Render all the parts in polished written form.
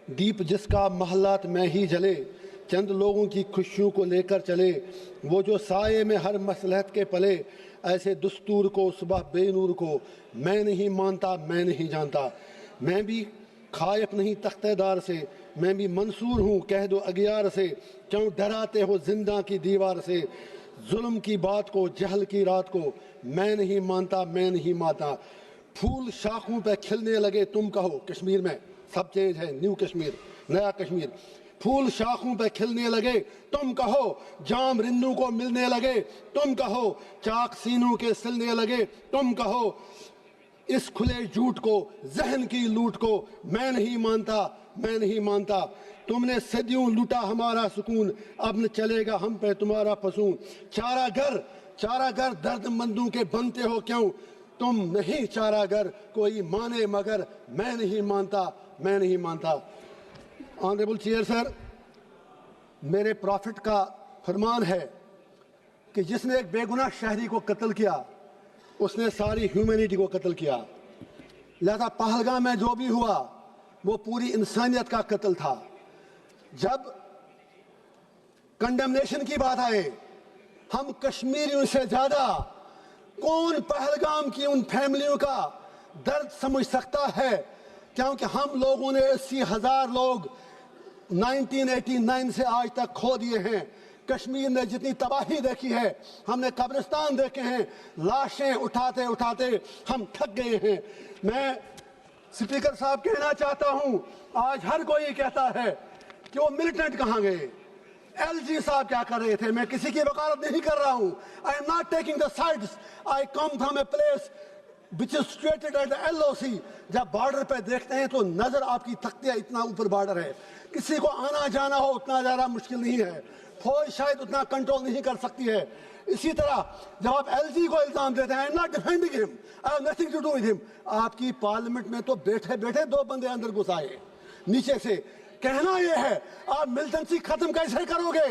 दीप जिसका महलात में ही जले, चंद लोगों की खुशियों को लेकर चले, वो जो साये में हर मसलहत के पले, ऐसे दस्तूर को सुबह बेनूर को मैं नहीं मानता, मैं नहीं जानता। मैं भी खायफ नहीं तख्तेदार से, मैं भी मंसूर हूँ कह दो अगियार से, क्यों डराते हो जिंदा की दीवार से। जुल्म की बात को, जहल की रात को मैं नहीं मानता, मैं नहीं मानता। फूल शाखों पे खिलने लगे तुम कहो, कश्मीर में सब चेंज है, न्यू कश्मीर, नया कश्मीर। फूल शाखों पे खिलने लगे तुम कहो, जाम रिंदू को मिलने लगे तुम कहो, चाक सीनों के सिलने लगे तुम कहो। इस खुले झूठ को, जहन की लूट को मैं नहीं मानता, मैं नहीं मानता। तुमने सदियों लूटा हमारा सुकून, अब न चलेगा हम पे तुम्हारा फसून। चारा घर दर्दमंदों के बनते हो क्यों, तुम नहीं चारागर कोई माने मगर मैं नहीं मानता, मैं नहीं मानता। ऑनरेबल चेयर सर, मेरे प्रॉफिट का फरमान है कि जिसने एक बेगुनाह शहरी को कत्ल किया उसने सारी ह्यूमैनिटी को कत्ल किया। लिहाजा पहलगाम में जो भी हुआ वो पूरी इंसानियत का कत्ल था। जब कंडेमनेशन की बात आए, हम कश्मीरियों से ज्यादा कौन पहलगाम की उन फैमिलियों का दर्द समझ सकता है, क्योंकि हम लोगों ने 80,000 लोग 1989 से आज तक खो दिए हैं। कश्मीर ने जितनी तबाही देखी है, हमने कब्रिस्तान देखे हैं, लाशें उठाते उठाते हम थक गए हैं। मैं स्पीकर साहब कहना चाहता हूं, आज हर कोई कहता है कि वो मिलिटेंट कहां गए, एलजी साहब क्या कर रहे थे। मैं किसी की वकालत नहीं कर रहा हूं, आई am not taking the sides, I come from a place which is situated at the LOC। जब बॉर्डर पे देखते हैं तो नजर आपकी थकती है, इतना ऊपर बॉर्डर है, किसी को आना जाना हो उतना ज्यादा मुश्किल नहीं है, फौज शायद उतना कंट्रोल नहीं कर सकती है। इसी तरह जब आप एलजी को इल्जाम देते हैं, I am not defending him, I have nothing to do with him. आपकी पार्लियामेंट में तो बैठे बैठे 2 बंदे अंदर घुस आए नीचे से। कहना यह है, आप मिलिटेंसी खत्म कैसे करोगे,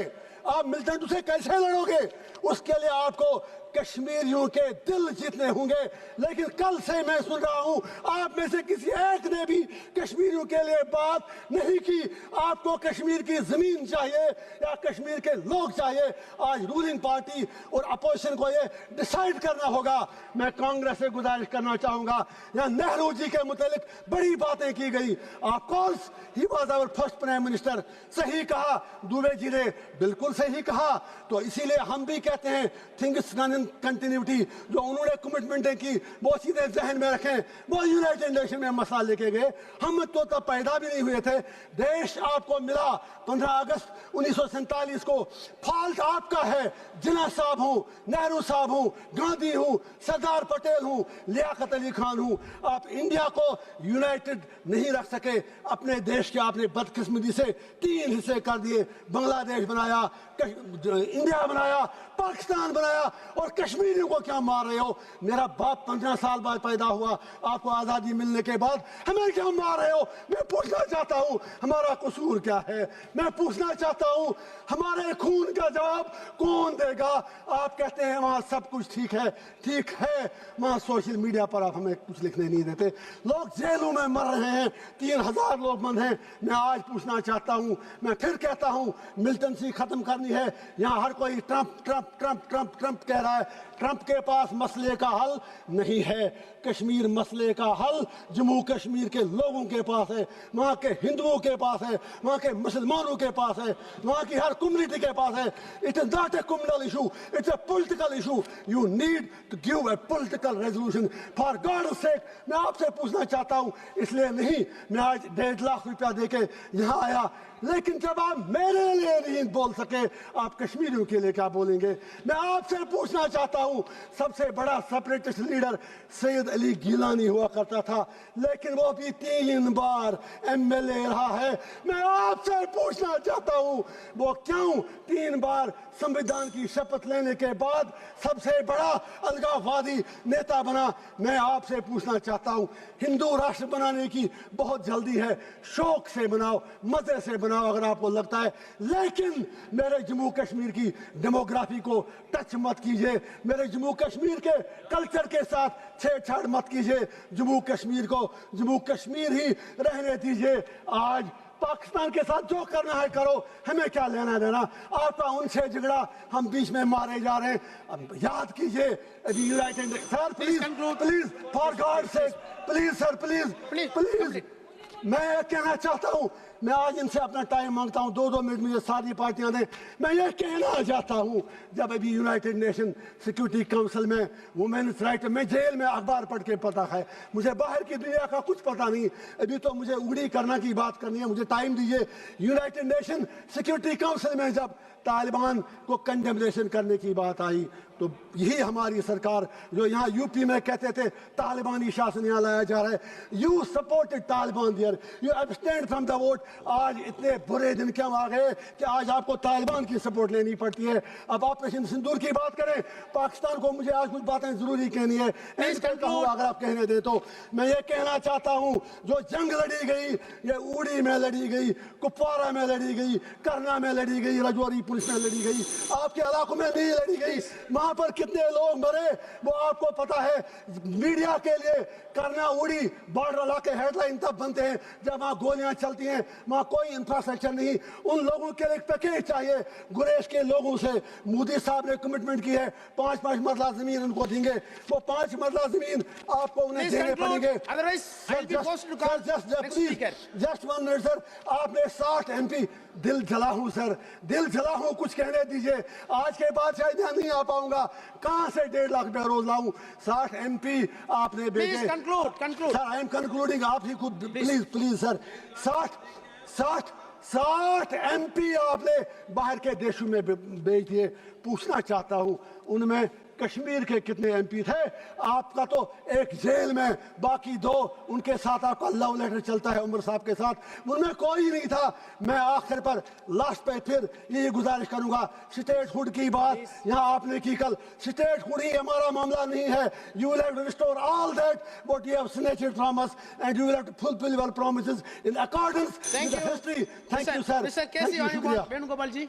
आप मिलिटेंट से कैसे लड़ोगे, उसके लिए आपको कश्मीरियों के दिल जीतने होंगे। लेकिन कल से मैं सुन रहा हूं आप में से किसी एक ने भी कश्मीरियों के लिए बात नहीं की। आपको कश्मीर की जमीन चाहिए या कश्मीर के लोग चाहिए। आज रूलिंग पार्टी और अपोजिशन को ये डिसाइड करना होगा। मैं कांग्रेस से गुजारिश करना चाहूंगा, या नेहरू जी के मुतालिक बड़ी बातें की गई, of course he was our first prime minister, सही कहा दुबे जी ने, बिल्कुल सही कहा। तो इसीलिए हम भी कहते हैं थिंग्स डन इन कंटिन्यूटी, जो उन्होंने कमिटमेंटें की वो सीधे जहन में रखें। वो यूनाइटेड नेशन में मसला लेके गए, हम तो तब पैदा भी नहीं हुए थे। देश आपको मिला 15 अगस्त 1947 को, फॉल्ट आपका है। जिन्ना साहब हूं, नेहरू साहब हूं, गांधी हूं, सरदार पटेल हूं, लियाकत अली खान हूं, आप इंडिया को यूनाइटेड नहीं रख सके। अपने देश के आपने बदकिस्मती से 3 हिस्से कर दिए, बांग्लादेश बनाया, इंडिया बनाया, पाकिस्तान बनाया, और कश्मीरियों को क्या मार रहे हो। मेरा बाप 15 साल बाद पैदा हुआ, आपको आजादी मिलने के बाद हमें क्या मार रहे हो। मैं पूछना चाहता हूं हमारा कसूर क्या है, मैं पूछना चाहता हूं हमारे खून का जवाब कौन देगा। आप कहते हैं वहां सब कुछ ठीक है, ठीक है, वहां सोशल मीडिया पर आप हमें कुछ लिखने नहीं देते। लोग जेलों में मर रहे हैं, 3000 लोग बंद हैं। मैं आज पूछना चाहता हूं, मैं फिर कहता हूं मिलिटेंसी खत्म करनी है। यहां हर कोई Trump Trump Trump Trump Trump कह रहा है, ट्रंप के पास मसले का हल नहीं है। कश्मीर मसले का हल जम्मू कश्मीर के लोगों के पास है, वहां के हिंदुओं के पास है, वहां के मुसलमानों के पास है, वहां की हर कम्युनिटी के पास है। It is not a communal issue, it's a political issue. You need to give a political resolution for God sake. मैं आपसे पूछना चाहता हूं, इसलिए नहीं मैं आज 1.5 लाख रुपया देके यहां आया, लेकिन जब आप मेरे लिए नहीं बोल सके, आप कश्मीरियों के लिए क्या बोलेंगे। मैं आपसे पूछना चाहता हूं, सबसे बड़ा सेपरेटिस्ट लीडर सैयद अली गिलानी हुआ करता था, लेकिन वो भी 3 बार एमएलए रहा है। मैं आपसे पूछना चाहता हूं वो क्यों 3 बार संविधान की शपथ लेने के बाद सबसे बड़ा अलगाववादी नेता बना। मैं आपसे पूछना चाहता हूं, हिंदू राष्ट्र बनाने की बहुत जल्दी है, शौक से बनाओ, मजे से बनाओ अगर आपको लगता है, लेकिन मेरे जम्मू कश्मीर की डेमोग्राफी को टच मत कीजिए, मेरे जम्मू कश्मीर के कल्चर के साथ छेड़छाड़ मत कीजिए। जम्मू कश्मीर को जम्मू कश्मीर ही रहने दीजिए। आज पाकिस्तान के साथ जो करना है करो, हमें क्या लेना देना, आपका उनसे झगड़ा, हम बीच में मारे जा रहे हैं। अब याद कीजिए United sir please please for God से प्लीज सर प्लीज मैं कहना चाहता हूं, मैं आज इनसे अपना टाइम मांगता हूं, 2-2 मिनट मुझे सारी पार्टियां दें। मैं ये कहना चाहता हूं, जब अभी यूनाइटेड नेशन सिक्योरिटी काउंसिल में वुमेन्स राइट, मैं जेल में अखबार पढ़ के पता है, मुझे बाहर की दुनिया का कुछ पता नहीं, अभी तो मुझे उगड़ी करना की बात करनी है, मुझे टाइम दीजिए। यूनाइटेड नेशन सिक्योरिटी काउंसिल में जब तालिबान को कंडेमनेशन करने की बात आई, तो यही हमारी सरकार जो यहाँ यूपी में कहते थे तालिबानी शासन यहाँ लाया जा रहा है, you supported Taliban there, you abstained from the vote. आज इतने बुरे दिन क्यों आ गए कि आज आपको तालिबान की सपोर्ट लेनी पड़ती है। अब ऑपरेशन सिंदूर की बात करें, पाकिस्तान को मुझे आज कुछ बातें जरूरी कहनी है, अगर आप कहने दें तो मैं ये कहना चाहता हूँ, जो जंग लड़ी गई ये उड़ी में लड़ी गई, कुपवारा में लड़ी गई, करना में लड़ी गई, रजौरी पुलिस में लड़ी गई, आपके इलाकों में नहीं लड़ी गई, वहां पर कितने लोग मरे वो आपको पता है। मीडिया के लिए करना उड़ी बॉर्डर इलाके हेडलाइन तब बनते हैं जब वहां गोलियां चलती हैं, वहां कोई इंफ्रास्ट्रक्चर नहीं, उन लोगों के लिए पैकेज चाहिए। गुरेश के लोगों से मोदी साहब ने कमिटमेंट की है 5-5 मरला जमीन उनको देंगे, वो 5 मरला जमीन आपको उन्हें देने पड़ेंगे। जस्ट 1 मिनट सर, आपने 60 MP, दिल जला हूं सर, दिल जला हूं, कुछ कहने दीजिए, आज के बाद शायद यहाँ नहीं आ पाऊंगा, कहां से 1.5 लाख रुपया रोज लाऊं, 60 MP आपने भेजे। सर आई एम कंक्लूडिंग, आप ही खुद प्लीज सर, 60 MP आपने बाहर के देशों में भेज दिए। पूछना चाहता हूं उनमें कश्मीर के कितने MP थे? आपका तो एक जेल में, बाकी 2 उनके साथ आपका लव लेटर चलता है उमर साहब के साथ, उनमें कोई नहीं था। मैं आखिर पर लास्ट पे फिर ये गुजारिश करूंगा, स्टेट हुड की बात यहाँ आपने की कल, स्टेट हुड ही हमारा मामला नहीं है। You will have to restore all that what you have snatched from us and you will have to fulfil your promises in accordance with the history. Thank you sir. Mr. K.C. Venugopal ji.